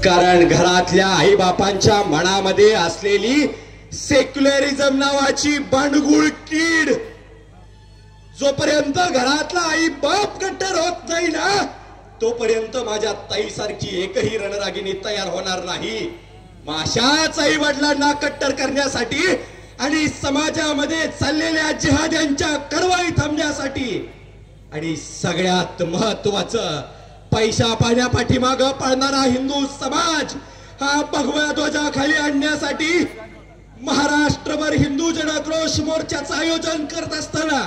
कारण घरातल्या आई बापांच्या मनामध्ये असलेली सेक्युलरिझम नावाची बांडगुळ कीड जोपर्यंत घरातला आई बाप कट्टर होत नाही ना तोपर्यंत माझ्या ताईसारखी एकही रणरागिणी तयार होणार नाही. अशाच आई वडिलांना कट्टर करण्यासाठी आणि समाजामध्ये चाललेल्या जिहाद्यांच्या कारवाई थांबण्यासाठी आणि सगळ्यात महत्वाचं पैसा पाण्यापाठीमाग पळणारा हिंदू समाज हा भगव्या ध्वजाखाली आणण्यासाठी महाराष्ट्रभर हिंदू जनाक्रोश मोर्चाचं आयोजन करत असताना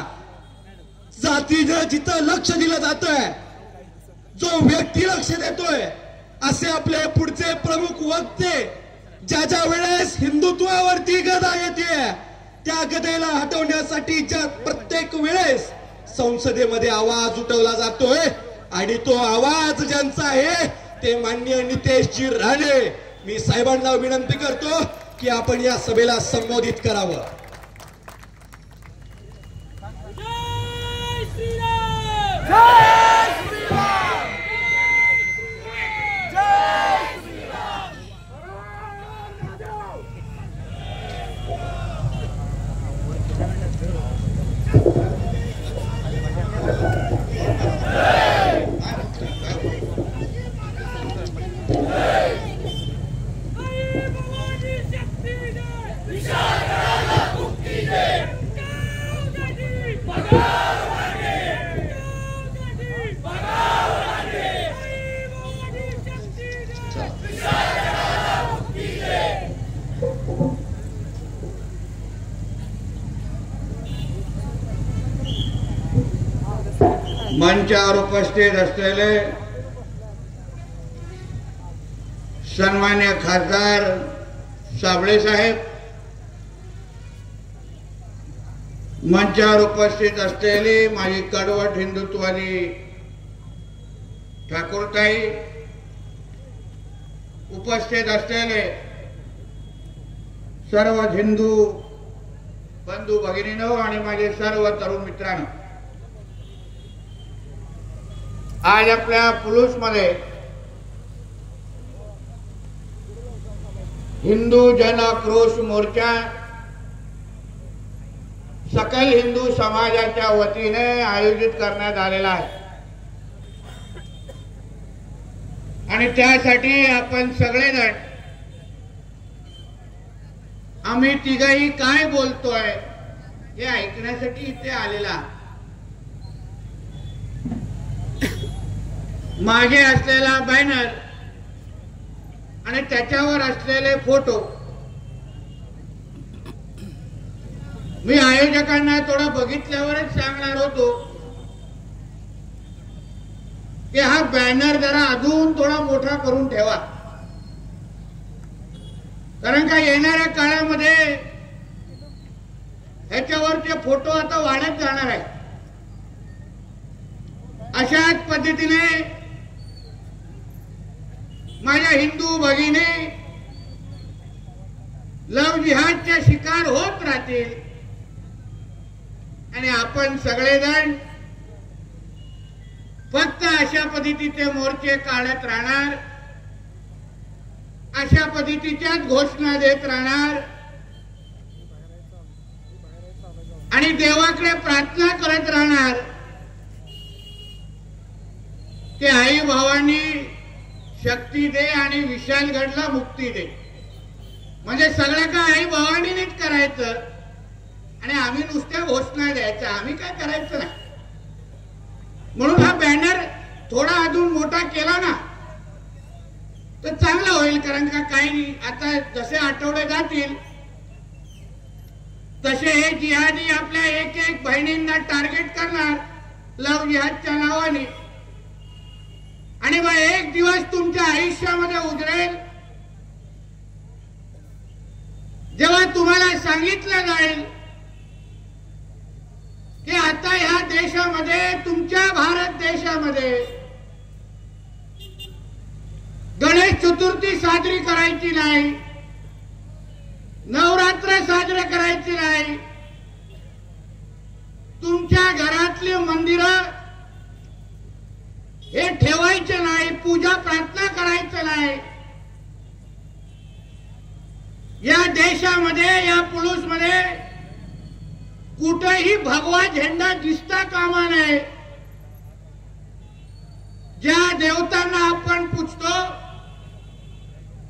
जातीनं जिथं लक्ष दिलं जातंय जो व्यक्ती लक्ष देतोय असे आपले पुढचे प्रमुख वक्ते ज्या वेळेस हिंदुत्वावरती गदा येते त्या गदेला हटवण्यासाठी ज्या प्रत्येक वेळेस संसदेमध्ये आवाज उठवला जातोय आणि तो आवाज ज्यांचा आहे ते माननीय नितेशजी राणे. मी साहेबांना विनंती करतो की आपण या सभेला संबोधित करावं. मंचावर उपस्थित असलेले सन्मान्य खासदार साबळे साहेब, मंचावर उपस्थित असलेली माझी कडवट हिंदुत्वादी ठाकूरताई, उपस्थित असलेले सर्व हिंदू बंधू भगिनींनो आणि माझे सर्व तरुण मित्रांनो, आज आपल्या पुलूसमध्ये हिंदू जन आक्रोश मोर्चा सकल हिंदू समाजाच्या वतीने आयोजित करण्यात आलेला आहे आणि त्यासाठी आपण सगळेजण आम्ही तिघही काय बोलतोय हे ऐकण्यासाठी इथे आलेला. मागे असलेला बॅनर आणि त्याच्यावर असलेले फोटो मी आयोजकांना थोडं बघितल्यावरच सांगणार होतो की हा बॅनर जरा अजून थोडा मोठा करून ठेवा, कारण का येणाऱ्या काळामध्ये ह्याच्यावरचे फोटो आता वाढत जाणार आहे. अशाच पद्धतीने माझ्या हिंदू भगिनी लव जिहादच्या शिकार होत राहतील आणि आपण सगळेजण फक्त अशा पद्धतीचे मोर्चे काढत राहणार, अशा पद्धतीच्याच घोषणा देत राहणार आणि देवाकडे प्रार्थना करत राहणार की आई भावांनी शक्ती दे आणि विशालगडला मुक्ती दे. म्हणजे सगळं काय आई भावांनीच करायचं आणि आम्ही नुसत्या घोषणा द्यायच्या, आम्ही काय करायचं नाही. म्हणून हा बॅनर थोडा अजून मोठा केला ना तर चांगला होईल, कारण का काही आता जसे आठवडे जातील तसे हे जिहादी आपल्या एक एक बहिणींना टार्गेट करणार लव जिहादच्या नावाने आणि मग एक दिवस तुमच्या आयुष्यामध्ये उजळेल जेव्हा तुम्हाला सांगितलं जाईल की आता ह्या देशामध्ये, तुमच्या भारत देशामध्ये गणेश चतुर्थी साजरी करायची नाही, नवरात्र साजरे करायची नाही, तुमच्या घरातली मंदिरं हे ठेवायचे नाही, पूजा प्रार्थना करायचं नाही, देशामध्ये या पुलुसमध्ये कुठेही भगवा झेंडा दिसता कामा नये. ज्या देवतांना आपण पूजतो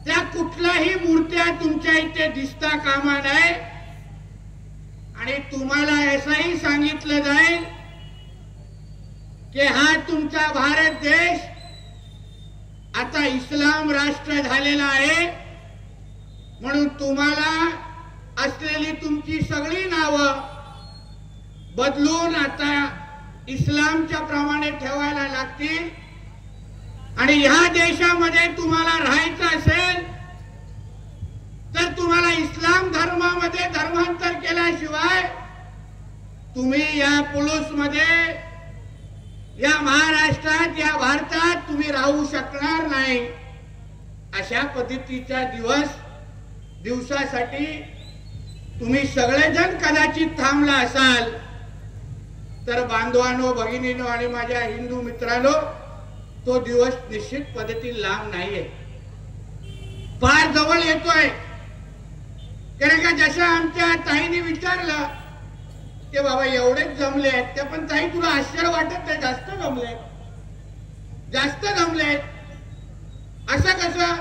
त्या कुठल्याही मूर्त्या तुमच्या इथे दिसता कामा नये. आणि तुम्हाला असंही सांगितलं जाईल की हा तुमचा भारत देश आता इस्लाम राष्ट्र झालेला आहे, म्हणून तुम्हाला असलेली तुमची सगळी नावं बदलून आता इस्लामच्या प्रमाणे ठेवायला लागतील. आणि ह्या देशामध्ये तुम्हाला राहायचं असेल तर तुम्हाला इस्लाम धर्मामध्ये धर्मांतर केल्याशिवाय तुम्ही या पुलुसमध्ये, या महाराष्ट्रात, या भारतात तुम्ही राहू शकणार नाही. अशा पद्धतीच्या दिवसासाठी तुम्ही सगळेजण कदाचित थांबला असाल तर बांधवांनो, भगिनीनो आणि माझ्या हिंदू मित्रांनो, तो दिवस निश्चित पद्धतीने लांब नाहीये, फार जवळ येतोय. कारण का जसं आमच्या ताईने विचारलं ते बाबा एवढेच जमले आहेत, ते पण ताई तुला आश्चर्य वाटत नाही, जास्त जमले, जास्त जमले. असं कसं?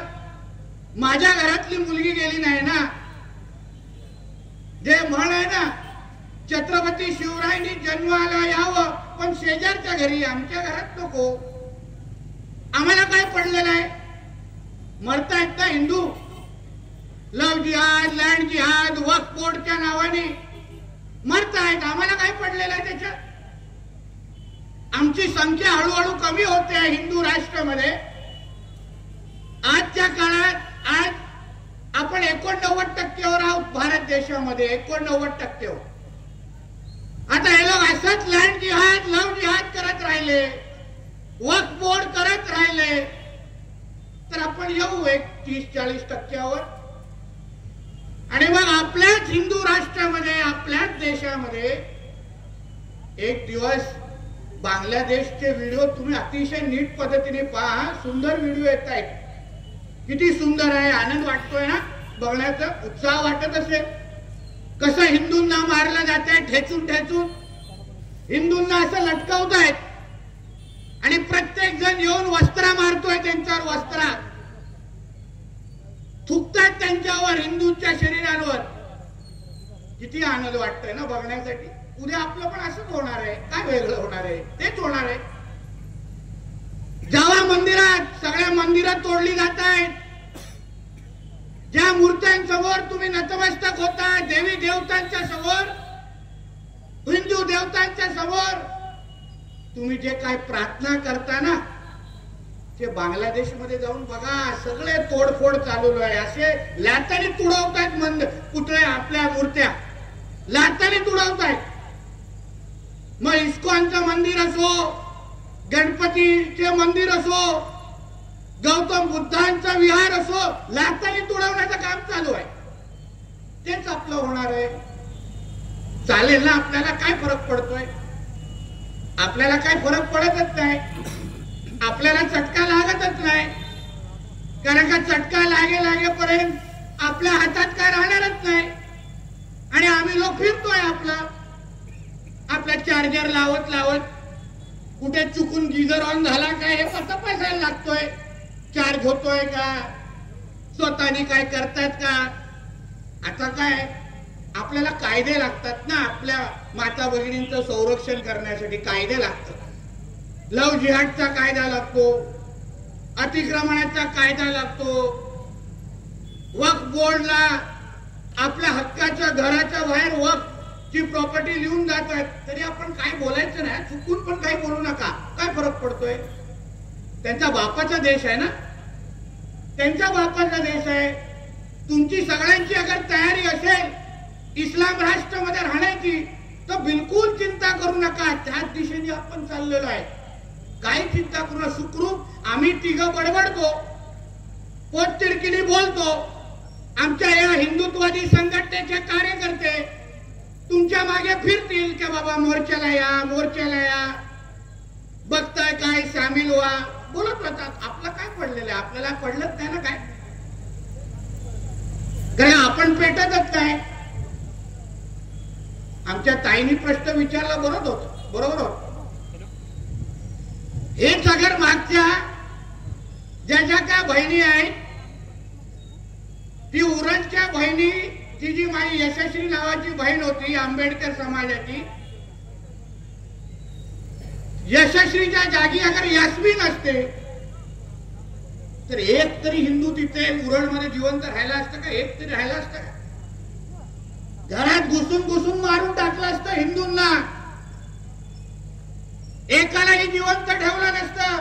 माझ्या घरातली मुलगी गेली नाही ना. जे म्हण आहे ना, छत्रपती शिवरायांनी जन्माला यावं पण शेजारच्या घरी, आमच्या घरात नको. आम्हाला काय पडलेलं आहे? मरतायत ना हिंदू. लव जिहाद, लँड जिहाद, वक्फ बोर्डच्या नावाने मरतायत. आम्हाला काय पडलेलं आहे त्याच्यात? आमची संख्या हळूहळू कमी होते आहे हिंदू राष्ट्रामध्ये. आजच्या काळात आज आपण 89% आहोत भारत देशामध्ये, 89%. आता हे लोक असंच लँड जिहाद, लव जिहाद करत राहिले, वक्फ बोर्ड करत राहिले तर आपण येऊ 30-40%वर. आणि मग आपल्याच हिंदू राष्ट्रामध्ये, आपल्याच देशामध्ये एक दिवस बांगलादेशचे व्हिडिओ तुम्ही अतिशय नीट पद्धतीने पहा. सुंदर व्हिडिओ येत आहेत. किती सुंदर आहे, आनंद वाटतोय ना बघण्याचा, उत्साह वाटत असेल. कसं हिंदूंना मारलं जात आहे, ठेचून ठेचून हिंदूंना असं लटकवतायत आणि प्रत्येक जण येऊन वस्त्रा मारतोय त्यांच्यावर, वस्त्रा थुकतात त्यांच्यावर, हिंदूंच्या शरीरांवर. किती आनंद वाटतोय ना बघण्यासाठी. उद्या आपलं पण असंच होणार आहे. काय वेगळं होणार आहे? तेच होणार आहे. जावा मंदिरात, सगळ्या मंदिरं तोडली जात आहेत. ज्या मूर्त्यांसमोर तुम्ही नतमस्तक होता, देवी देवतांच्या समोर, हिंदू देवतांच्या समोर तुम्ही जे काय प्रार्थना करता ना, ते बांगलादेशमध्ये जाऊन बघा, सगळे तोडफोड चालू आहे. असे लाताने तुडवतायत कुठे आपल्या मूर्त्या, लाताने तुडवतायत. मग इस्कॉनचं मंदिर असो, गणपतीचे मंदिर असो, गौतम बुद्धांचा विहार असो, लाताने तुडवण्याचं काम चालू आहे. तेच आपलं होणार आहे. चालेल ना? आपल्याला काय फरक पडतोय? आपल्याला काय फरक पडतच नाही. आपल्याला चटका लागतच नाही. कारण का चटका लागेपर्यंत आपल्या हातात काय राहणारच नाही. आणि आम्ही लोक फिरतोय आपला चार्जर लावत लावत, कुठे चुकून गिझर ऑन झाला काय हे तपासायला लागतोय, चार्ज होतोय का, स्वतःनी काय करतात का. आता काय आपल्याला कायदे लागतात ना, आपल्या माता भगिनींचं संरक्षण करण्यासाठी कायदे लागतात. लव जिहादचा कायदा लागतो, अतिक्रमणाचा कायदा लागतो, वक्फ बोर्डला आपल्या हक्काच्या घराच्या बाहेर वक्फची प्रॉपर्टी लिहून जातात, तरी आपण काय बोलायचं नाही, चुकून पण काही बोलू नका. काय फरक पडतोय? त्यांचा बापाचा देश आहे ना, त्यांच्या बापाचा देश आहे. तुमची सगळ्यांची अगर तयारी असेल इस्लाम राष्ट्रामध्ये राहण्याची तर बिलकुल चिंता करू नका. त्याच दिशेने आपण चाललेलो आहे. काही चिंता करू नका. सुखरूप आम्ही तिघं बडबडतो, पोटतिडकीने बोलतो. आमच्या या हिंदुत्ववादी संघटनेचे कार्यकर्ते तुमच्या मागे फिरतील की बाबा मोर्चाला या, मोर्चाला या, बघताय काय, सामील व्हा, बोलत राहतात. आपलं काय पडलेलं आहे? आपल्याला पडलंच नाही ना काय. कारण आपण पेटतच नाही. आमच्या ताईंनी प्रश्न विचारला बरोबर होत. हेच अगर मागच्या ज्या काय बहिणी आहेत, ती उरणच्या बहिणी, ती जी माझी यशस्वी नावाची बहीण होती आंबेडकर समाजाची, यशस्वीच्या जागी अगर यास्मीन असते तर एक तरी हिंदू तिथे उरणमध्ये जिवंत राहिला असतं का? एक तरी राहिला असतं का? घरात घुसून मारून टाकलं असतं हिंदूंना, एकालाही जिवंत ठेवलं नसतं.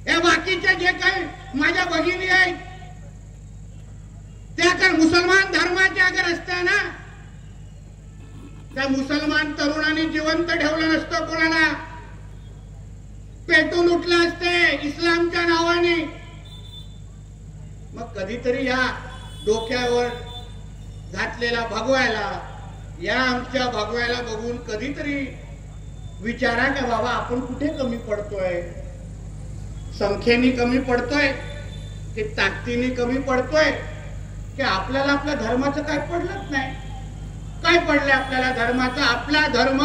या बाकीच्या जे काही माझ्या भगिनी आहेत त्या अगर मुसलमान धर्माच्या अगर असत्या ना, त्या मुसलमान तरुणांनी जिवंत ठेवलं नसतं, कोणाला पेटून उठले असते इस्लामच्या नावाने. मग कधीतरी या डोक्यावर घातलेला भगवायला, या आमच्या भगवायला बघून कधीतरी विचारा का बाबा आपण कुठे कमी पडतोय? संख्येने कमी पडतोय की ताकदीने कमी पडतोय की आपल्याला आपल्या धर्माचं काय पडलंच नाही? काय पडलंय आपल्याला धर्माचं? आपला धर्म,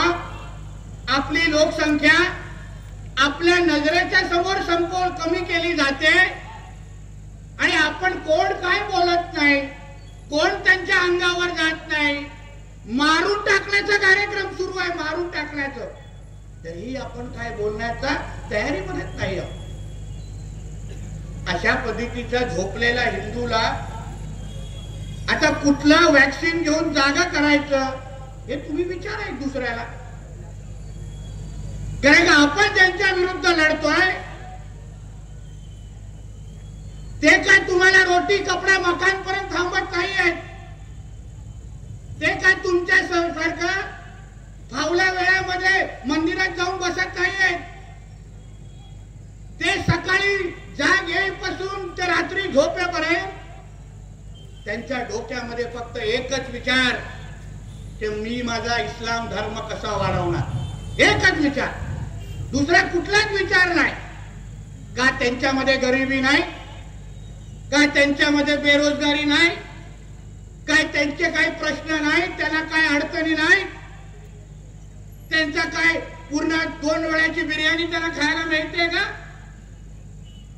आपली लोकसंख्या आपल्या नजरेच्या समोर संपूर्ण कमी केली जाते आणि आपण कोण काय बोलत नाही, कोण त्यांच्या अंगावर जात नाही. मारून टाकण्याचा कार्यक्रम सुरू आहे, मारून टाकण्याचं. तरीही आपण काय बोलण्याचा तयारीमध्ये नाही आहोत. अशा पद्धतीचा झोपलेला हिंदूला आता कुठलं वॅक्सिन घेऊन जागा करायचं हे तुम्ही विचारा एक दुसऱ्याला. कारण आपण ज्यांच्या विरुद्ध लढतोय ते काय तुम्हाला रोटी कपडा मकान पर्यंत थांबत नाही आहेत. ते काय तुमच्या सारखं फावल्या वेळामध्ये मंदिरात जाऊन बसत नाही आहेत. ते सकाळी जाग येईपासून ते रात्री झोपेपर्यंत त्यांच्या डोक्यामध्ये फक्त एकच विचार की मी माझा इस्लाम धर्म कसा वाढवणार, एकच विचार, दुसरा कुठलाच विचार नाही. का त्यांच्यामध्ये गरिबी नाही, काय त्यांच्यामध्ये बेरोजगारी नाही, काय त्यांचे काही प्रश्न नाही, त्यांना काय अडचणी नाही, त्यांचा काय पूर्ण 2 वेळाची बिर्याणी त्यांना खायला मिळते का?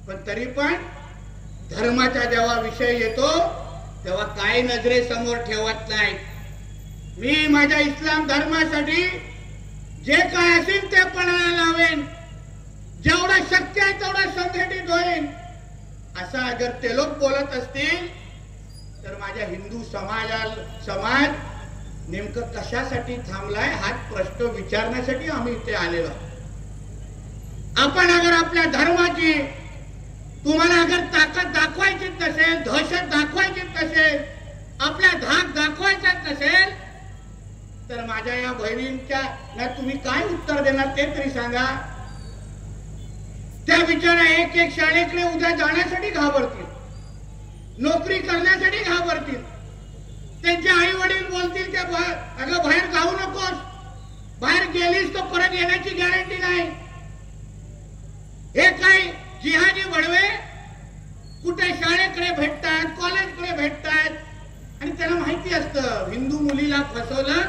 पण तरी पण धर्माचा जेव्हा विषय येतो तेव्हा काय नजरेसमोर ठेवत नाही. मी माझ्या इस्लाम धर्मासाठी जे काय असेल ते पणाला लावेन, जेवढा शक्य आहे तेवढा संघटित होईल. असा अगर ते लोक बोलत असतील तर माझ्या हिंदू समाज नेमकं कशासाठी थांबलाय हा प्रश्न विचारण्यासाठी आम्ही इथे आलेलो. आपण अगर आपल्या धर्माची, तुम्हाला अगर ताकद दाखवायची नसेल, दहशत दाखवायची नसेल, आपला धाक दाखवायचाच नसेल तर माझ्या या बहिणींच्या ना तुम्ही काय उत्तर देणार ते तरी सांगा. त्या बिचारा एक शाळेकडे उद्या जाण्यासाठी घाबरतील, नोकरी करण्यासाठी घाबरतील. त्यांचे आई वडील बोलतील ते अगं बाहेर जाऊ नकोस, बाहेर गेलीस तर परत येण्याची गॅरंटी नाही. हे काय जिहादी बडवे कुठे शाळेकडे भेटतात, कॉलेजकडे भेटतात आणि त्यांना माहिती असतं हिंदू मुलीला फसवलं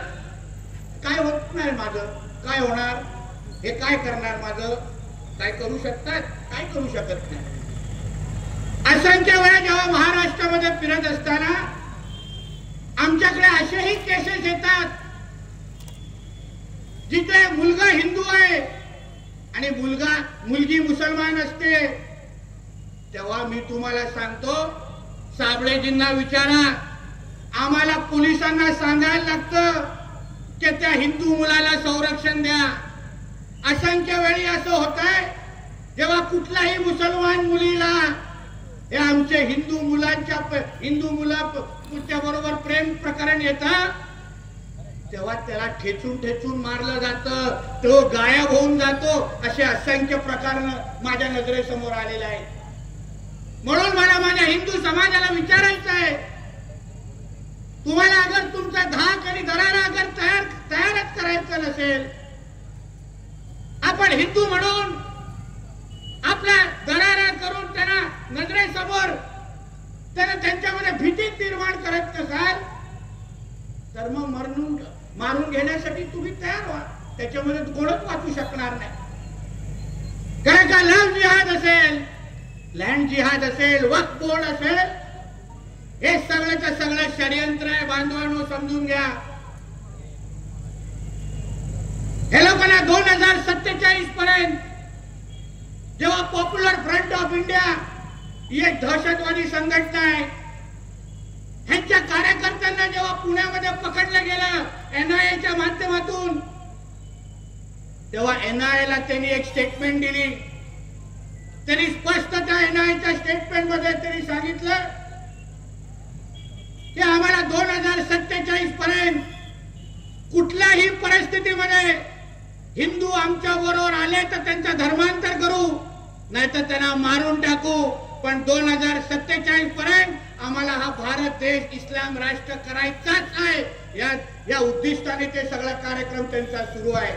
काय होत नाही, माझं काय होणार, हे काय करणार, माझं काय करू शकतात, काय करू शकत नाही. असंख्य वेळा जेव्हा महाराष्ट्रामध्ये फिरत असताना आमच्याकडे असेही केसेस येतात जिथे मुलगा हिंदू आहे आणि मुलगी मुसलमान असते. तेव्हा मी तुम्हाला सांगतो, साबळेजींना विचारा, आम्हाला पोलिसांना सांगायला लागतं की त्या हिंदू मुलाला संरक्षण द्या. असंख्य वेळी असं होतंय जेव्हा कुठल्याही मुसलमान मुलीला हे आमचे हिंदू मुलाच्या बरोबर प्रेम प्रकरण येतं तेव्हा त्याला ठेचून मारलं जातं, तो गायब होऊन जातो. असे असंख्य प्रकार माझ्या नजरेसमोर आलेले आहेत. म्हणून मला माझ्या हिंदू समाजाला विचारायचं आहे, तुम्हाला अगर तुमचा धाक आणि दरारा अगर तयारच करायचं नसेल, आपण हिंदू म्हणून आपला दरारा करून त्यांना नजरेसमोर त्यांच्यामध्ये धर्म मारून घेण्यासाठी तुम्ही तयार व्हा, त्याच्यामध्ये कोणच वाचू शकणार नाही. काय का लव्ह जिहाद असेल, लँड जिहाद असेल, वक्फ बोर्ड असेल, हे सगळ्याचं सगळं षडयंत्र आहे. बांधवांनो समजून घ्या. हे लोकांना 2047 पर्यंत जेव्हा पॉप्युलर फ्रंट ऑफ इंडिया ही एक दहशतवादी संघटना आहे, ह्यांच्या कार्यकर्त्यांना जेव्हा पुण्यामध्ये पकडलं गेलं NIA माध्यमातून, तेव्हा NIA ला त्यांनी एक स्टेटमेंट दिली. त्यांनी स्पष्ट त्या NIA स्टेटमेंट मध्ये त्यांनी सांगितलं की आम्हाला 2047 पर्यंत कुठल्याही परिस्थितीमध्ये हिंदू आमच्या बरोबर आले तर त्यांचं धर्मांतर करू, नाहीतर त्यांना मारून टाकू, पण 2047 पर्यंत आम्हाला हा भारत देश इस्लाम राष्ट्र करायचाच आहे. या उद्दिष्टाने ते सगळा कार्यक्रम त्यांचा सुरू आहे.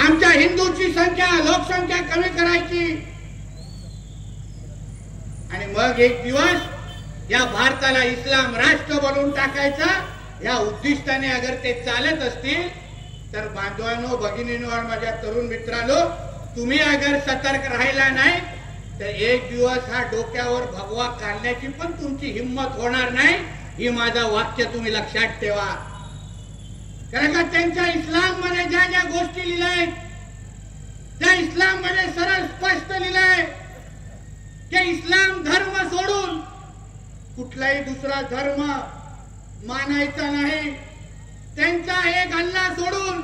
आमच्या हिंदूची संख्या, लोकसंख्या कमी करायची आणि मग एक दिवस या भारताला इस्लाम राष्ट्र बनवून टाकायचा. या उद्दिष्टाने अगर ते चालत असतील तर बांधवांनो, भगिनींनो आणि माझ्या तरुण मित्रांनो, तुम्ही अगर सतर्क राहिला नाही तर एक दिवस हा डोक्यावर भगवा काढण्याची पण तुमची हिंमत होणार नाही. ही माझं वाक्य तुम्ही लक्षात ठेवा. कारण का त्यांच्या इस्लाम मध्ये ज्या ज्या गोष्टी लिहिल्या त्या इस्लाम मध्ये सरळ स्पष्ट लिहिलंय की इस्लाम धर्म सोडून कुठलाही दुसरा धर्म मानायचा नाही. त्यांचा एक अल्लाह सोडून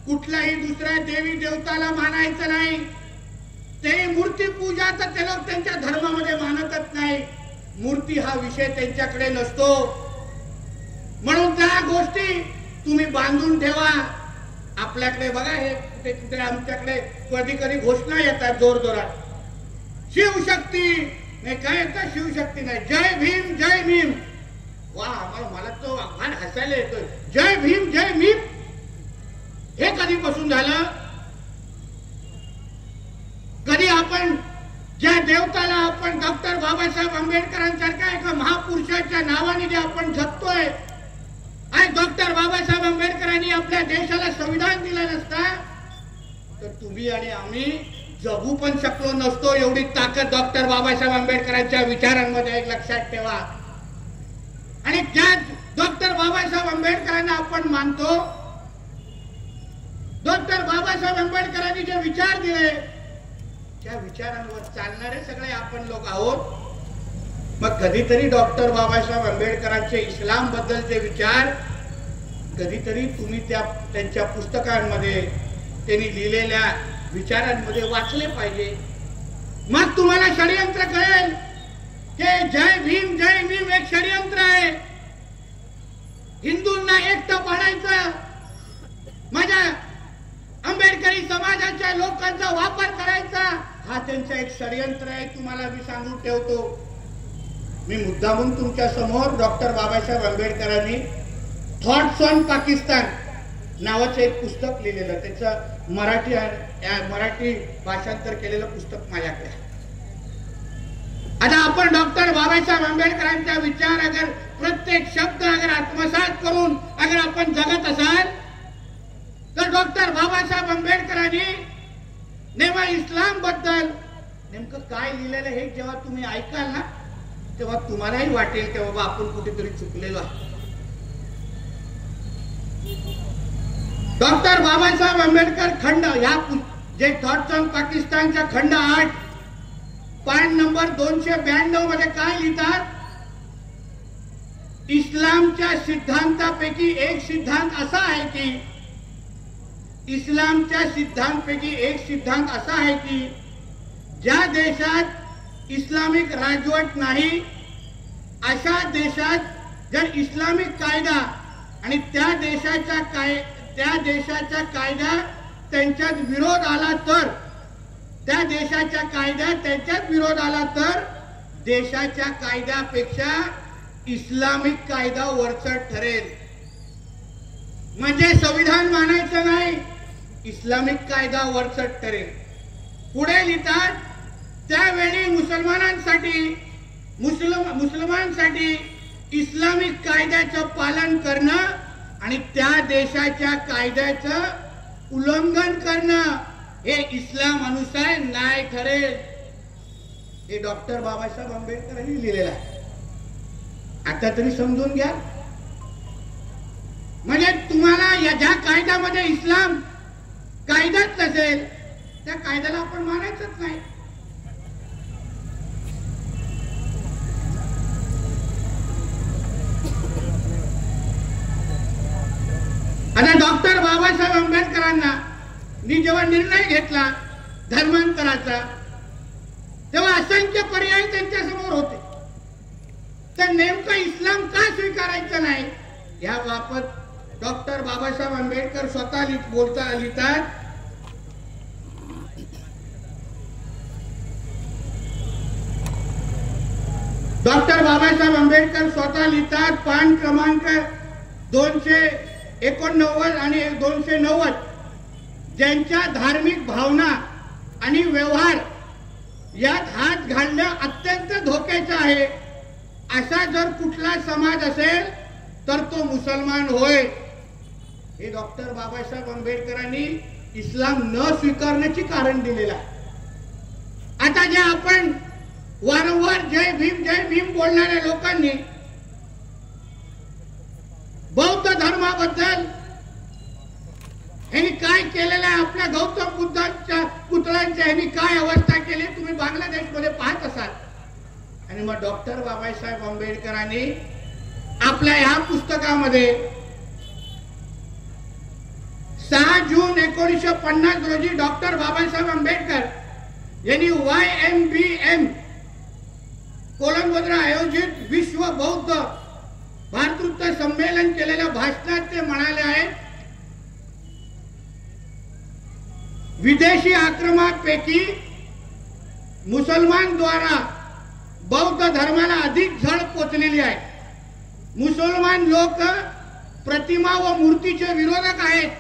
कुठलाही दुसऱ्या देवी देवताला मानायचं नाही. ते मूर्ती पूजा तर ते लोक त्यांच्या धर्मामध्ये मानतच नाही. मूर्ती हा विषय त्यांच्याकडे नसतो. म्हणून त्या गोष्टी तुम्ही बांधून ठेवा. आपल्याकडे बघा, हे कुठे कुठे आमच्याकडे कधी कधी घोषणा येतात जोरजोरात, शिवशक्ती नाही, काय येतं शिवशक्ती नाही, जय भीम जय भीम. वा, मला तो फार हसायला येतोय. जय भीम जय भीम हे कधीपासून झालं? कधी आपण ज्या देवताला आपण डॉक्टर बाबासाहेब आंबेडकरांसारख्या एका महापुरुषाच्या नावाने जे आपण जगतोय, आणि डॉक्टर बाबासाहेब आंबेडकरांनी आपल्या देशाला संविधान दिलं नसता तर तुम्ही आणि आम्ही जगू पण शकलो नसतो. एवढी ताकद डॉक्टर बाबासाहेब आंबेडकरांच्या विचारांमध्ये एक लक्षात ठेवा. आणि ज्या डॉक्टर बाबासाहेब आंबेडकरांना आपण मानतो, डॉक्टर बाबासाहेब आंबेडकरांनी जे विचार दिले त्या विचारांवर चालणारे सगळे आपण लोक आहोत. मग कधीतरी डॉक्टर बाबासाहेब आंबेडकरांचे इस्लाम बद्दलचे विचार कधीतरी तुम्ही त्यांच्या पुस्तकांमध्ये त्यांनी लिहिलेल्या विचारांमध्ये वाचले पाहिजे. मग तुम्हाला षडयंत्र कळेल की जय भीम एक षडयंत्र आहे. हिंदूंना एकटं पाडायचं, माझ्या आंबेडकरी समाजाच्या लोकांचा वापर करायचा, हा त्यांचा एक षडयंत्र आहे. तुम्हाला मी सांगून ठेवतो. मी मुद्दामून तुमच्या समोर डॉक्टर बाबासाहेब आंबेडकरांनी थॉट्स ऑन पाकिस्तान नावाचं एक पुस्तक लिहिलेलं, त्याचं मराठी भाषांतर केलेलं पुस्तक माझ्याकडे आहे. आता आपण डॉक्टर बाबासाहेब आंबेडकरांचा विचार अगर प्रत्येक शब्द अगर आत्मसात करून अगर आपण जगत असाल तर डॉक्टर बाबासाहेब आंबेडकरांनी नेमका इस्लाम बद्दल नेमकं काय लिहिलेलं हे जेव्हा तुम्ही ऐकाल ना, तेव्हा तुम्हालाही वाटेल की बाबा आपण कुठेतरी चुकलेलो आहे. डॉक्टर बाबासाहेब आंबेडकर खंड ह्या जे थॉट्स ऑन पाकिस्तानच्या खंड 8 पान नंबर 292 मध्ये काय लिहितात? इस्लामच्या सिद्धांतापैकी एक सिद्धांत असा आहे की ज्या देशात इस्लामिक राजवट नाही अशा देशात जर इस्लामिक कायदा आणि त्या देशाचा कायदा त्यांच्यात विरोध आला तर, त्या देशाच्या कायद्यात त्यांच्यात विरोध आला तर देशाच्या कायद्यापेक्षा इस्लामिक कायदा वरचढ ठरेल. म्हणजे संविधान मानायचं नाही, इस्लामिक कायदा वरचढ ठरेल. पुढे लिहितात त्यावेळी मुसलमानांसाठी इस्लामिक कायद्याचं पालन करणं आणि त्या देशाच्या कायद्याचं उल्लंघन करणं हे इस्लाम अनुसार न्याय ठरेल, हे डॉक्टर बाबासाहेब आंबेडकरांनी लिहिलेलं आहे. आता तरी समजून घ्या. म्हणजे तुम्हाला या ज्या कायद्यामध्ये इस्लाम कायदाच नसेल त्या कायद्याला आपण मानायचंच नाही. आता डॉक्टर बाबासाहेब आंबेडकरांना मी जेव्हा निर्णय घेतला धर्मांतराचा, तेव्हा असंख्य पर्याय त्यांच्या समोर होते. तर नेमकं इस्लाम का स्वीकारायचं नाही या बाबत डॉक्टर बाबासाहेब आंबेडकर स्वतः लिहितात. डॉक्टर बाबासाहेब आंबेडकर स्वतः लिहितात, पान क्रमांक 289 आणि 290, ज्यांच्या धार्मिक भावना आणि व्यवहार यात हात घालणं अत्यंत धोक्याचं आहे, असा जर कुठला समाज असेल तर तो मुसलमान होय. हे डॉक्टर बाबासाहेब आंबेडकरांनी इस्लाम न स्वीकारण्याचे कारण दिलेलं आहे. आता जे आपण वारंवार जय भीम बोलणाऱ्या लोकांनी बौद्ध धर्माबद्दल यांनी काय केलेलं आहे, आपल्या गौतम बुद्धांच्या पुतळ्यांच्या यांनी काय अवस्था केली तुम्ही बांगलादेशमध्ये पाहत असाल. आणि मग डॉक्टर बाबासाहेब आंबेडकरांनी आपल्या ह्या पुस्तकामध्ये 6 जून 1950 रोजी डॉक्टर बाबासाहेब आंबेडकर यांनी YMBM कोलंबोद्रा आयोजित विश्व बौद्ध भारतृत्व संमेलन केलेल्या भाषणात ते म्हणाले आहेत, विदेशी आक्रमणापैकी मुसलमान द्वारा बौद्ध धर्माला अधिक झळ पोचलेली आहे. मुसलमान लोक प्रतिमा व मूर्तीचे विरोधक आहेत.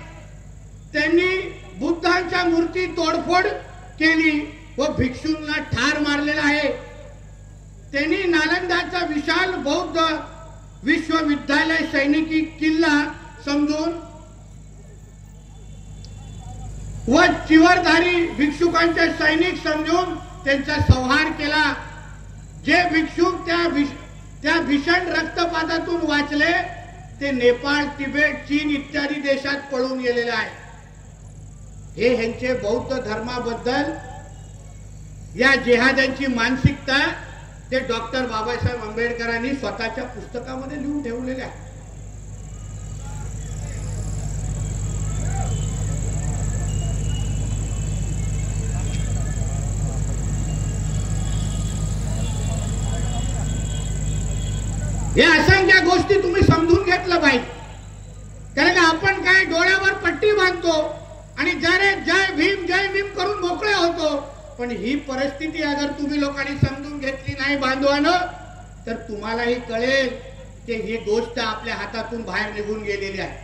त्यांनी बुद्धांच्या मूर्ती तोडफोड केली व भिक्षूंना ठार मारलेला आहे. त्यांनी नालंदाचा विशाल बौद्ध विश्वविद्यालय सैनिकी किल्ला समजून व चिवरधारी भिक्षुकांचे सैनिक समजून त्यांचा संहार केला. जे भिक्षुक त्या भीषण रक्तपातातून वाचले ते नेपाळ, तिबेट, चीन इत्यादी देशात पळून गेलेले आहे. हे ह्यांचे बौद्ध धर्माबद्दल या जिहाद्यांची मानसिकता ते डॉक्टर बाबासाहेब आंबेडकरांनी स्वतःच्या पुस्तकामध्ये लिहून ठेवलेले आहे. या असंख्य गोष्टी तुम्ही समजून घेतलं पाहिजे. कारण आपण काय डोळ्यावर पट्टी बांधतो आणि जय भीम करून मोकळे होतो. पण ही परिस्थिती अगर तुम्ही लोकांनी समजून घेतली नाही बांधवानं, तर तुम्हालाही कळेल की ही गोष्ट आपल्या हातातून बाहेर निघून गेलेली आहे.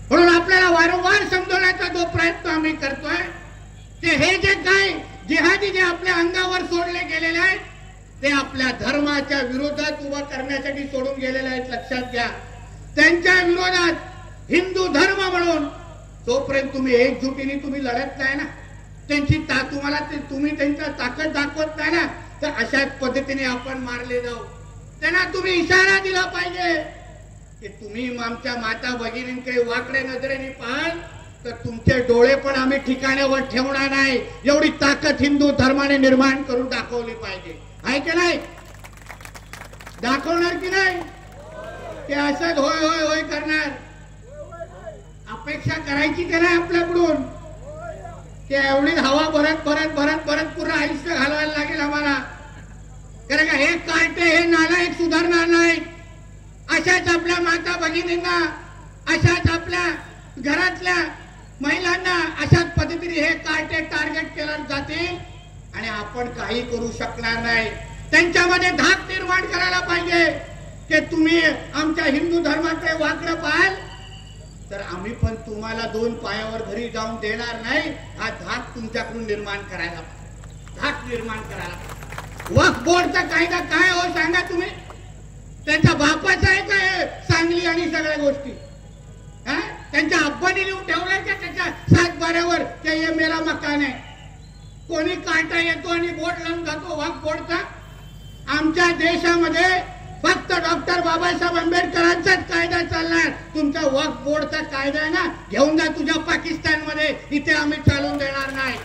म्हणून आपल्याला वारंवार समजवण्याचा जो प्रयत्न आम्ही करतोय ते हे जे काय जिहादी जे आपल्या अंगावर सोडले गेलेले आहेत ते आपल्या धर्माच्या विरोधात उभा करण्यासाठी सोडून गेलेले आहेत. लक्षात घ्या, त्यांच्या विरोधात हिंदू धर्म म्हणून जोपर्यंत तुम्ही एकजुटीने तुम्ही लढत नाही ना, त्यांची तुम्हाला तुम्ही त्यांचा ताकद दाखवत नाही ना, तर अशाच पद्धतीने आपण मारले जाऊ. त्यांना तुम्ही इशारा दिला पाहिजे की तुम्ही आमच्या माता भगिनींकडे वाकड्या नजरेने पाहाल तर तुमचे डोळे पण आम्ही ठिकाणावर ठेवणार नाही. एवढी ताकद हिंदू धर्माने निर्माण करून दाखवली पाहिजे. आहे की नाही? दाखवणार की नाही? ते असंच होय होय होय करणार. अपेक्षा करायची की नाही आपल्याकडून की एवढी हवा भरत भरत भरत भरत पूर्ण आयुष्य घालवायला लागेल आम्हाला? कारण का हे कार्टे हे नालायक सुधारणार नाही. अशाच आपल्या माता भगिनींना, अशाच आपल्या घरातल्या महिलांना अशाच पद्धतीने हे कार्टे टार्गेट केलं जातील आणि आपण काही करू शकणार नाही. त्यांच्यामध्ये धाक निर्माण करायला पाहिजे की तुम्ही आमच्या हिंदू धर्माकडे वाकडं पाहाल तर आम्ही पण तुम्हाला 2 पायावर घरी जाऊन देणार नाही. हा धाक तुमच्याकडून निर्माण करायला पाहिजे. धाक निर्माण करायला. वक्फ बोर्डचा कायदा काय हो सांगा तुम्ही? त्यांच्या बापाचं आहे का हे सांगली आणि सगळ्या गोष्टी? त्यांच्या आब्बानी लिहून ठेवलाय का त्याच्या 7 बाऱ्यावर की हे मेरा मकान आहे? कोणी काटा येतो आणि बोट लावून जातो वाघ बोर्डचा? आमच्या देशामध्ये फक्त डॉक्टर बाबासाहेब आंबेडकरांचाच कायदा चालणार. तुमचा वक्फ बोर्डचा कायदा आहे ना, घेऊन जा तुझ्या पाकिस्तानमध्ये. इथे आम्ही चालून देणार नाही,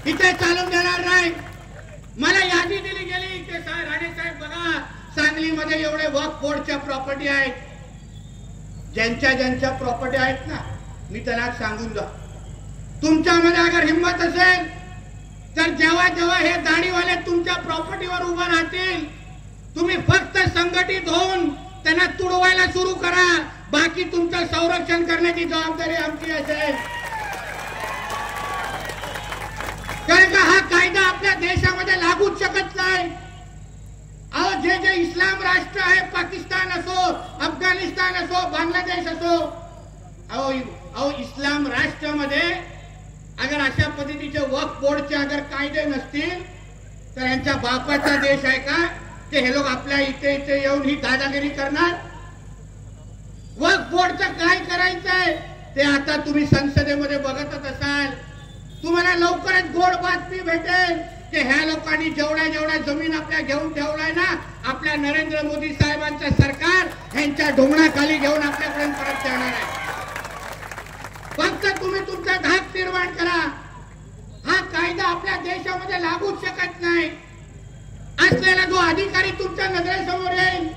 इथे चालून देणार नाही. मला यादी दिली गेली की राणे साहेब बघा, सांगलीमध्ये एवढे वक्फ बोर्डच्या प्रॉपर्टी आहेत. ज्यांच्या ज्यांच्या प्रॉपर्टी आहेत ना, मी त्यांना सांगून जा, तुमच्यामध्ये अगर हिंमत असेल तर जेव्हा जेव्हा हे दाढीवाले तुमच्या प्रॉपर्टीवर उभं राहतील, तुम्ही फक्त संघटित होऊन त्यांना तुडवायला सुरू करा. बाकी तुमचं संरक्षण करण्याची जबाबदारी आमची असेल. कारण का हा कायदा आपल्या देशामध्ये लागूच शकत नाही. अहो, जे जे इस्लाम राष्ट्र आहे, पाकिस्तान असो, अफगाणिस्तान असो, बांगलादेश असो, अहो इस्लाम राष्ट्रामध्ये अगर अशा पद्धतीचे वक्फ बोर्डचे अगर कायदे नसतील तर यांच्या बापाचा देश आहे का ते हे लोक आपल्या इथे इथे येऊन ही दादागिरी करणार? वक्फ बोर्डचं काय करायचंय ते आता तुम्ही संसदेमध्ये बघतच असाल. तुम्हाला लवकरच गोड बातमी भेटेल की ह्या लोकांनी जेवढ्या जेवढ्या जमीन आपल्या घेऊन ठेवलाय ना, आपल्या नरेंद्र मोदी साहेबांचं सरकार ह्यांच्या ढोंगणाखाली घेऊन आपल्यापर्यंत परत देणार आहे. फक्त तुम्ही तुमचा धाक निर्माण करा. हा कायदा आपल्या देशामध्ये लागूच शकत नाही. असलेला जो अधिकारी तुमच्या नजरेसमोर येईल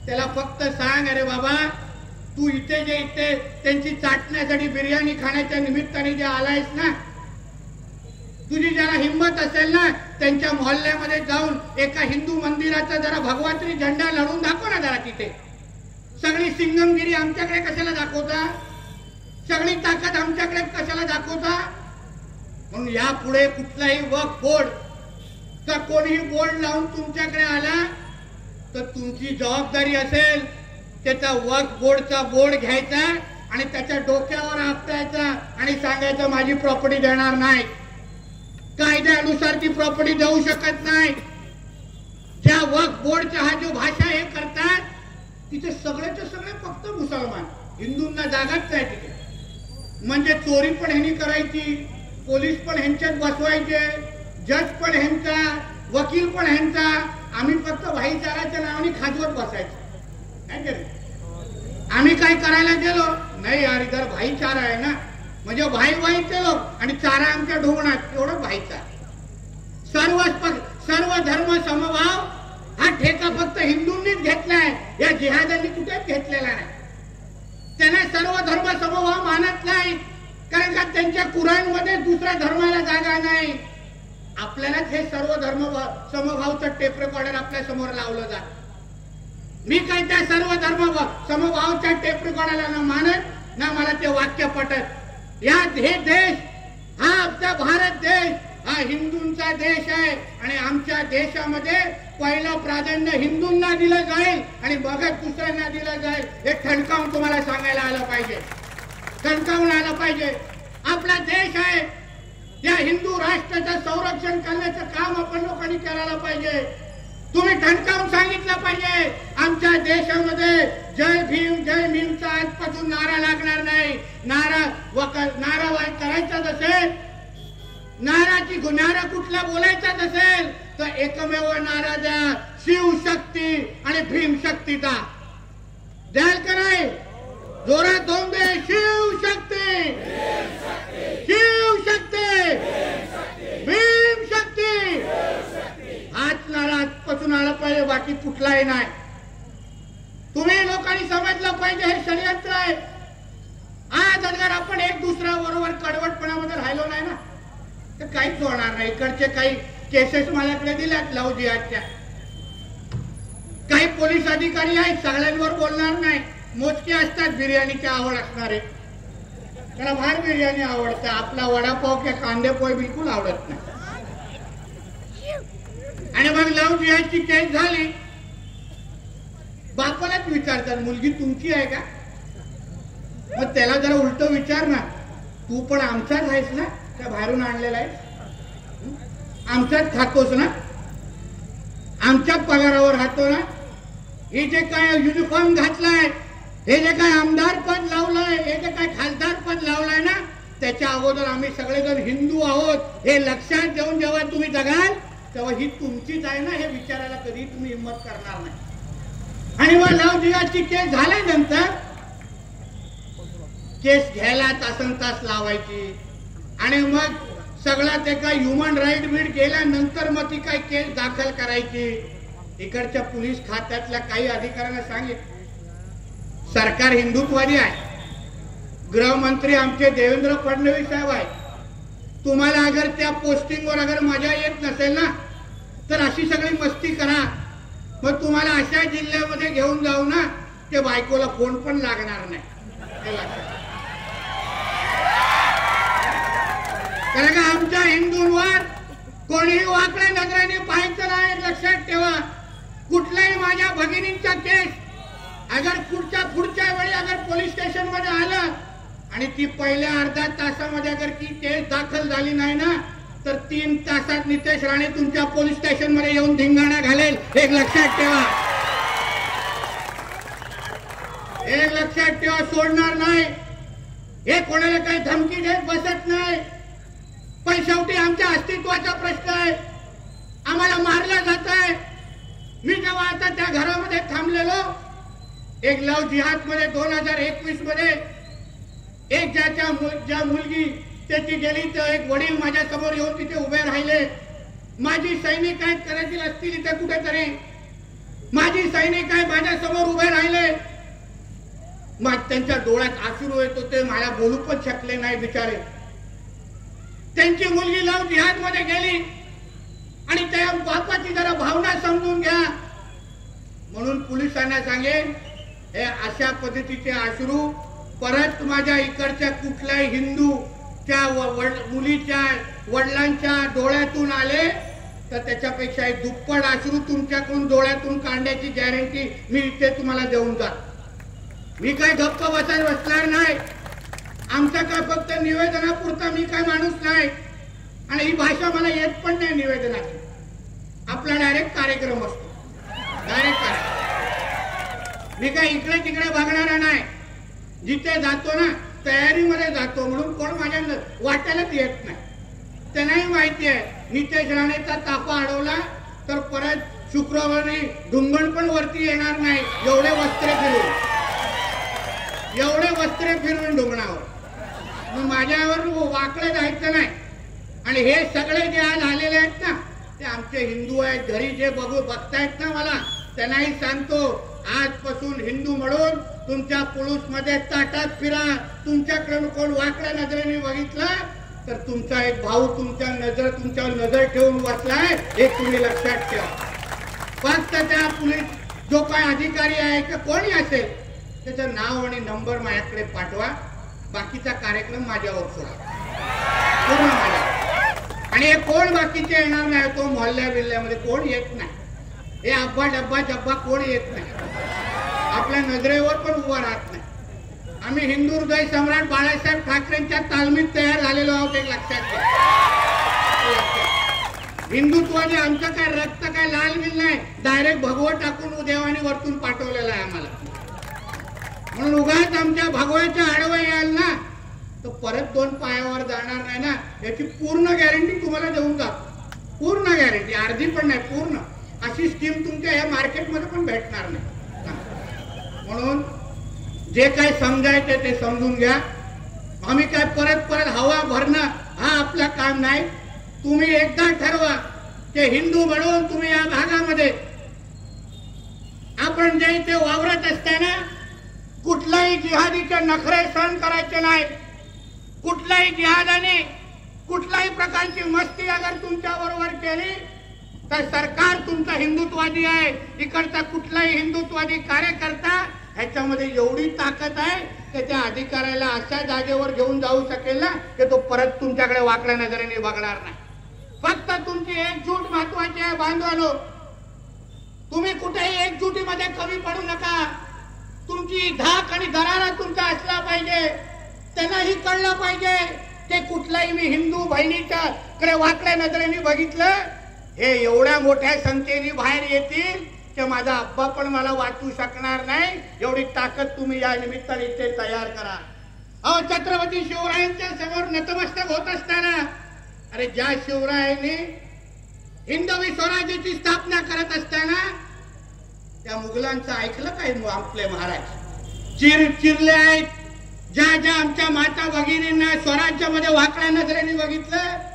त्याला फक्त सांग, अरे बाबा तू इथे जे इथे त्यांची चाटण्यासाठी बिर्याणी खाण्याच्या निमित्ताने जे आलायस ना, तुझी जरा हिंमत असेल ना, त्यांच्या मोहल्ल्यामध्ये जाऊन एका हिंदू मंदिराचा जरा भगवात्री झेंडा लढून दाखव ना जरा. तिथे सगळी सिंगमगिरी आमच्याकडे कशाला दाखवता? सगळी ताकद आमच्याकडे कशाला दाखवता? म्हणून यापुढे कुठलाही वक्फ बोर्ड का कोणीही बोर्ड लावून तुमच्याकडे आला तर तुमची जबाबदारी असेल त्याचा वक्फ बोर्डचा बोर्ड घ्यायचा आणि त्याच्या डोक्यावर आपटायचा आणि सांगायचं माझी प्रॉपर्टी देणार नाही. कायद्यानुसार ती प्रॉपर्टी देऊ शकत नाही. ज्या वक्फ बोर्डचा हा जो भाषा हे करतात तिथे सगळेचे सगळे फक्त मुसलमान, हिंदूंना जागाच नाही तिथे. म्हणजे चोरी पण ह्यांनी करायची, पोलीस पण ह्यांच्यात बसवायचे, जज पण ह्यांचा, वकील पण ह्यांचा. आम्ही फक्त भाईचाराच्या नावाने खाजवत बसायचं. आम्ही काय करायला गेलो नाही, यार इधर भाईचारा आहे ना, म्हणजे भाई भाईचे लोक आणि चारा आमच्या ढोंगणात, एवढं भाईचारा. सर्व धर्म समभाव हा ठेका फक्त हिंदूंनीच घेतलाय. या जिहादांनी कुठेच घेतलेला नाही. त्यांना सर्व धर्म समभाव मानत नाही, कारण का त्यांच्या कुराणमध्ये दुसऱ्या धर्माला जागा नाही. आपल्यालाच हे सर्व धर्म समभावचं टेप रेकॉर्डर आपल्या समोर लावलं जात. मी काय त्या सर्व धर्म समभावच्या टेप रेकॉर्डरला ना मानत ना मला ते वाक्य पटत. हे देश हा आमचा भारत देश हा हिंदूंचा देश आहे आणि आमच्या देशामध्ये पहिलं प्राधान्य हिंदूंना दिलं जाईल आणि मगच दुसऱ्यांना दिलं जाईल. हे ठणकावून तुम्हाला सांगायला आलं पाहिजे, ठणकावून आलं पाहिजे. आपला देश आहे, या हिंदू राष्ट्राचं संरक्षण करण्याचं काम आपण लोकांनी करायला पाहिजे. तुम्ही ठणकावून सांगितलं पाहिजे आमच्या देशामध्ये जय भीम जय भीमचा आजपासून नारा लागणार नाही. नारा करायचाच असेल, नारा कुठला बोलायचाच असेल तर एकमेव नारा द्या, शिवशक्ती आणि भीमशक्तीचा. द्याल का नाही? जोरात होऊन दे, शिवशक्ती, शिवशक्ती, भीमशक्ती. हाच नारा आजपासून आला पाहिजे, बाकी कुठलाही नाही. तुम्ही लोकांनी समजलं पाहिजे हे षडयंत्र आहे. आज अगर आपण एक दुसऱ्या बरोबर कडवटपणामध्ये राहिलो नाही ना तर काहीच होणार नाही. इकडचे काही केसेस माझ्याकडे दिल्यात लव्ह जिहादच्या. काही पोलीस अधिकारी आहेत, सगळ्यांवर बोलणार नाही, मोजके असतात बिर्याणीची आवड असणारे. त्याला बाहेर बिर्याणी आवडते, आपला वडापाव किंवा कांदे पोहे बिलकुल आवडत नाही. आणि मग लव्ह जिहादची केस झाली, बापालाच विचारतात मुलगी तुमची आहे का? मग त्याला जरा उलट विचार ना, तू पण आमचाच आहेस ना, त्या बाहेरून आणलेला आहेस, आमचाच खातोस ना? आमच्या पगारावर राहतो ना. हे जे काय युनिफॉर्म घातलाय, हे जे काय आमदार पद लावलंय, हे जे काय खासदार पद लावलंय ना, त्याच्या अगोदर आम्ही सगळेजण हिंदू आहोत हे लक्षात ठेवून जेव्हा तुम्ही जगाल तेव्हा ही तुमचीच आहे ना हे विचारायला कधी तुम्ही हिंमत करणार नाही. आणि मग लव जिहादची केस झाल्यानंतर केस घ्यायला तासन तास लावायची आणि मग सगळा ते काय ह्युमन राईट बीट गेल्यानंतर मग ती काय केस दाखल करायची. इकडच्या पोलीस खात्यातल्या काही अधिकाऱ्यांना सांगितलं सरकार हिंदुत्ववादी आहे, गृहमंत्री आमचे देवेंद्र फडणवीस साहेब आहे, तुम्हाला अगर त्या पोस्टिंगवर अगर मजा येत नसेल ना तर अशी सगळी मस्ती करा, मग तुम्हाला अशा जिल्ह्यामध्ये घेऊन जाऊ ना ते बायकोला फोन पण लागणार नाही. कारण का आमच्या हिंदूंवर कोणीही वाकड्या नजरेने पाहायचं नाही. लक्षात ठेवा, कुठल्याही माझ्या भगिनींचा केस अगर पुढच्या वेळी अगर पोलीस स्टेशन मध्ये आलं आणि ती पहिल्या अर्ध्या तासामध्ये अगर ती केस दाखल झाली नाही ना तर 3 तासात नितेश राणे तुमच्या पोलीस स्टेशन मध्ये येऊन धिंगाणा घालेल. एक लक्षात ठेवा, एक लक्षात ठेवा, सोडणार नाही. हे कोणाला काही धमकी देत बसत नाही. पण शेवटी आमच्या अस्तित्वाचा प्रश्न आहे, आम्हाला मारलं जात आहे. मी जेव्हा आता त्या घरामध्ये थांबलेलो, एक लव जिहाद मध्ये 2021 मध्ये एक ज्या मुलगी त्याची गेली तर एक वडील माझ्या समोर येऊन तिथे उभे राहिले. माझी सैनिक काय करायची असतील इथे कुठेतरी, माझी सैनिक काय माझ्या समोर उभे राहिले. मग त्यांच्या डोळ्यात अश्रू येत होते, मला बोलू पण शकले नाही बिचारे. त्यांची मुलगी लव जिहाद मध्ये गेली आणि त्या बापाची जरा भावना समजून घ्या म्हणून पोलिसांना सांगेन हे अशा पद्धतीचे अश्रू परत माझ्या इकडच्या कुठल्याही हिंदूच्या मुलीच्या वडिलांच्या डोळ्यातून आले तर त्याच्यापेक्षा दुप्पट अश्रू तुमच्याकडून डोळ्यातून काढण्याची गॅरंटी मी इथे तुम्हाला देऊन जात. मी काय गप्प बसणार नाही. आमचं काय फक्त निवेदनापुरता मी काय माणूस नाही आणि ही भाषा मला येत पण नाही निवेदनाची. आपला डायरेक्ट कार्यक्रम असतो, डायरेक्ट कार्यक्रम. मी काय इकडे तिकडे बघणारा नाही. जिथे जातो ना तयारीमध्ये जातो म्हणून कोण माझ्या वाट्यालाच येत नाही. त्यांनाही माहिती आहे नितेश राणेचा ताफा अडवला तर परत शुक्रवारी ढुंगण पण वरती येणार नाही. एवढे वस्त्रे फिरवून ढुंगणावर. मग माझ्यावर वाकडं जायचं नाही. आणि हे सगळे जे आज आलेले आहेत ना ते आमचे हिंदू आहेत. घरी जे बघतायत ना मला त्यांनाही सांगतो आजपासून हिंदू म्हणून तुमच्या पुरुष मध्ये ताटात फिरा. तुमच्याकडे कोण वाकड्या नजरेने बघितलं तर तुमचा एक भाऊ तुमच्यावर नजर ठेवून बसलाय हे तुम्ही लक्षात ठेवा. फक्त त्या पोलीस जो काय अधिकारी आहे की कोणी असेल त्याचं नाव आणि नंबर माझ्याकडे पाठवा. बाकीचा कार्यक्रम माझ्यावर सोडा, पूर्ण माझ्या. आणि हे कोण बाकीचे येणार नाही. तो मोहल्ल्या बिल्ल्यामध्ये कोण येत नाही. हे अब्बा डब्बा कोण येत नाही. आपल्या नजरेवर पण उभा राहत नाही. आम्ही हिंदू हृदय सम्राट बाळासाहेब ठाकरेंच्या तालमीत तयार झालेलो आहोत. एक लक्षात घ्या. हिंदुत्वाने आमचं काय रक्त काय लाल बिल नाही, डायरेक्ट भगवं टाकून देवाने वरतून पाठवलेलं आहे आम्हाला. म्हणून उगाच आमच्या भगवाच्या आडवं याल ना तर परत 2 पायावर जाणार नाही ना याची पूर्ण गॅरंटी तुम्हाला देऊन जातो. पूर्ण गॅरंटी, अर्धी पण नाही, पूर्ण. अशी स्कीम तुमच्या या मार्केटमध्ये पण भेटणार नाही. म्हणून जे काय समजायचे ते समजून घ्या. आम्ही काय परत हवा भरणं हा आपला काम नाही. तुम्ही एकदा ठरवा की हिंदू म्हणून तुम्ही या भागामध्ये आपण जे इथे वावरत असताना कुठलाही जिहादीचे नखरे सहन करायचे नाही. कुठल्याही जिहादाने कुठल्याही प्रकारची मस्ती अगर तुमच्या बरोबर केली तर सरकार तुमचा हिंदुत्ववादी आहे. इकडचा कुठलाही हिंदुत्ववादी कार्यकर्ता ह्याच्यामध्ये एवढी ताकद आहे की त्या अधिकाऱ्याला अशा जागेवर घेऊन जाऊ शकेल ना की तो परत तुमच्याकडे वाकड्या नजरेने बघणार नाही. फक्त तुमची एकजूट महत्वाची आहे बांधवानो. तुम्ही कुठेही एकजुटीमध्ये कमी पडू नका. तुमची धाक आणि दरारा तुमचा असला पाहिजे. त्यांनाही कळलं पाहिजे की कुठलाही मी हिंदू बहिणीच्या कडे वाकड्या नजरेने बघितलं हे एवढ्या मोठ्या संख्येने बाहेर येतील की माझा अब्बा पण मला वाचू शकणार नाही, एवढी ताकद तुम्ही या निमित्ताने इथे तयार करा. अहो, छत्रपती शिवरायांच्या समोर नतमस्तक होत असताना, अरे ज्या शिवरायांनी हिंदवी स्वराज्याची स्थापना करत असताना त्या मुघलांचं ऐकलं काय आपले महाराज? चिरले आहेत. ज्या ज्या आमच्या माता भगिनींना स्वराज्यामध्ये वाकड्या नजरेने बघितलं,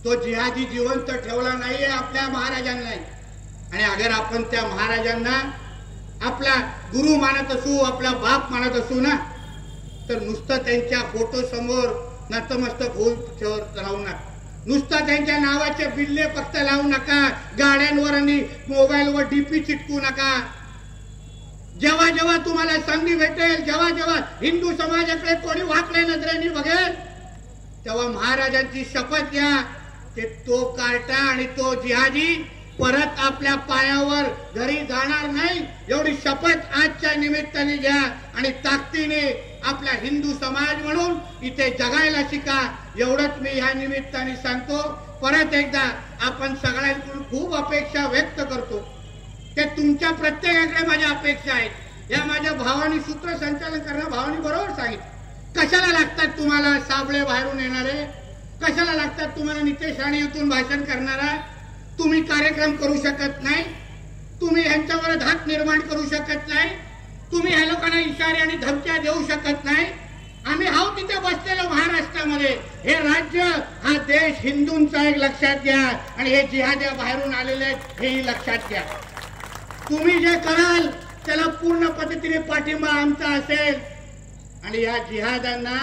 तो जिहादी जिवंत ठेवला नाहीये आपल्या महाराजांना. आणि अगर आपण त्या महाराजांना आपला गुरु मानत असू, आपला बाप मानत असू ना, तर नुसतं त्यांच्या फोटो समोर नतमस्तक होऊन राहू नका. नुसतं त्यांच्या नावाचे बिल्ले फक्त लावू नका, गाड्यांवर आणि मोबाईलवर डीपी चिटकू नका. जेव्हा जेव्हा तुम्हाला संधी भेटेल, जेव्हा जेव्हा हिंदू समाजाकडे कोणी वाकड्या नजरेने बघेल, तेव्हा महाराजांची शपथ घ्या, ते तो कार्टा आणि तो जिहादी परत आपल्या पायावर घरी जाणार नाही, एवढी शपथ आजच्या निमित्ताने घ्या. आणि ताकदीने आपला हिंदू समाज म्हणून इथे जगायला शिका, एवढंच मी ह्या निमित्ताने सांगतो. परत एकदा आपण सगळ्यांकडून खूप अपेक्षा व्यक्त करतो, ते तुमच्या प्रत्येकाकडे माझ्या अपेक्षा आहेत. या माझ्या भावानी सूत्रसंचालन करणं, भावानी बरोबर सांगितलं. कशाला लागतात तुम्हाला साबळे बाहेरून येणारे? कशाला लागतात तुम्हाला नितेश राणे इथून भाषण करणारा? तुम्ही कार्यक्रम करू शकत नाही, तुम्ही ह्यांच्यावर धाक निर्माण करू शकत नाही, तुम्ही ह्या लोकांना इशारे आणि धमक्या देऊ शकत नाही. आम्ही हाव तिथे बसलेलो महाराष्ट्रामध्ये. हे राज्य, हा देश हिंदूंचा एक लक्षात घ्या, आणि हे जिहाद्या बाहेरून आलेले आहेत हेही लक्षात घ्या. तुम्ही जे कराल त्याला पूर्ण पद्धतीने पाठिंबा आमचा असेल. आणि या जिहाद्यांना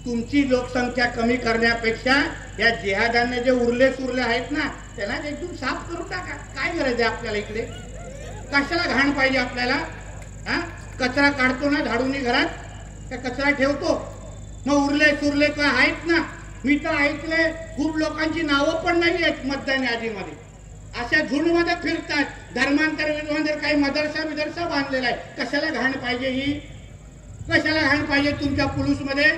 तुमची लोकसंख्या कमी करण्यापेक्षा या जिहाद्यांना जे उरले सुरले आहेत ना, त्याला एकदम साफ करून टाका. काय गरज आहे आपल्याला इकडे? कशाला घाण पाहिजे आपल्याला? हा, कचरा काढतो ना झाडूनी घरात, त्या कचरा ठेवतो, मग उरले सुरले काय आहेत ना. मी तर ऐकले खूप लोकांची नावं पण नाही आहेत मतदान यादीमध्ये, अशा झुंडमध्ये फिरतात. धर्मांतर विधवांतर काही मदरसा बांधलेला आहे. कशाला घाण पाहिजे ही? कशाला घाण पाहिजे तुमच्या पुलूसमध्ये?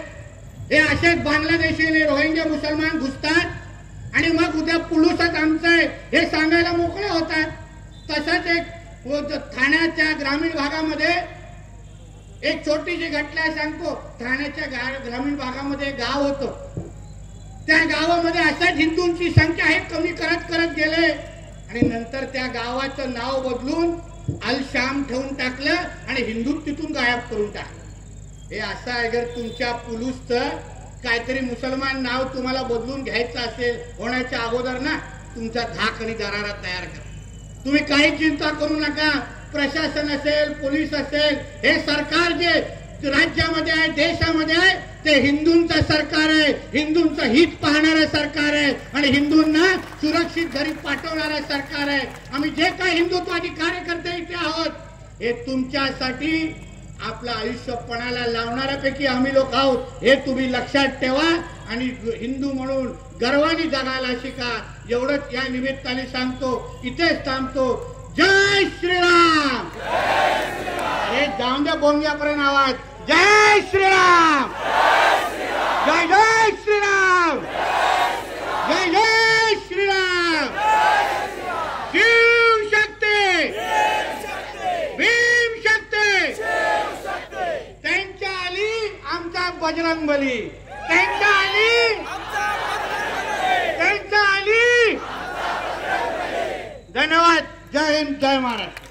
हे असेच बांगलादेशीने रोहिंग्या मुसलमान घुसतात आणि मग उद्या पुलूसच आमचं आहे हे सांगायला मोकळे होतात. तसंच एक ठाण्याच्या ग्रामीण भागामध्ये एक छोटीशी घटना सांगतो. ठाण्याच्या ग्रामीण भागामध्ये एक गाव होतं. त्या गावामध्ये अशाच हिंदूंची संख्या आहे कमी करत करत गेले, आणि नंतर त्या गावाचं नाव बदलून अल शाम ठेवून टाकलं आणि हिंदू तिथून गायब करून टाकलं. हे असं अगर तुमच्या पुलूसचं काहीतरी मुसलमान नाव तुम्हाला बदलून घ्यायचं असेल होण्याच्या अगोदर ना, तुमचा धाक आणि दरारा तयार करा. तुम्ही काही चिंता करू नका. प्रशासन असेल, पोलीस असेल, हे सरकार जे राज्यामध्ये आहे, देशामध्ये आहे, ते हिंदूंचं सरकार आहे, हिंदूंचं हित पाहणारं सरकार आहे, आणि हिंदूंना सुरक्षित घरी पाठवणारं सरकार आहे. आम्ही जे काही हिंदुत्वादी कार्यकर्ते इथे आहोत, हे तुमच्यासाठी आपलं आयुष्य पणाला लावणाऱ्यापैकी आम्ही लोक आहोत, हे तुम्ही लक्षात ठेवा. आणि हिंदू म्हणून गर्वाने जगायला शिका, एवढंच या निमित्ताने सांगतो. इथेच थांबतो. जय श्रीराम. हे जाऊन द्या बोंग्यापर्यंत आवाज. जय श्रीराम. जय जय श्रीराम. जय जय श्रीराम. शिव शक्ती, भीम शक्ती. त्यांच्या आली आमचा बजरंगबली, त्यांच्या आली, त्यांच्या आली. धन्यवाद. जय हिंद, जय महाराष्ट्र.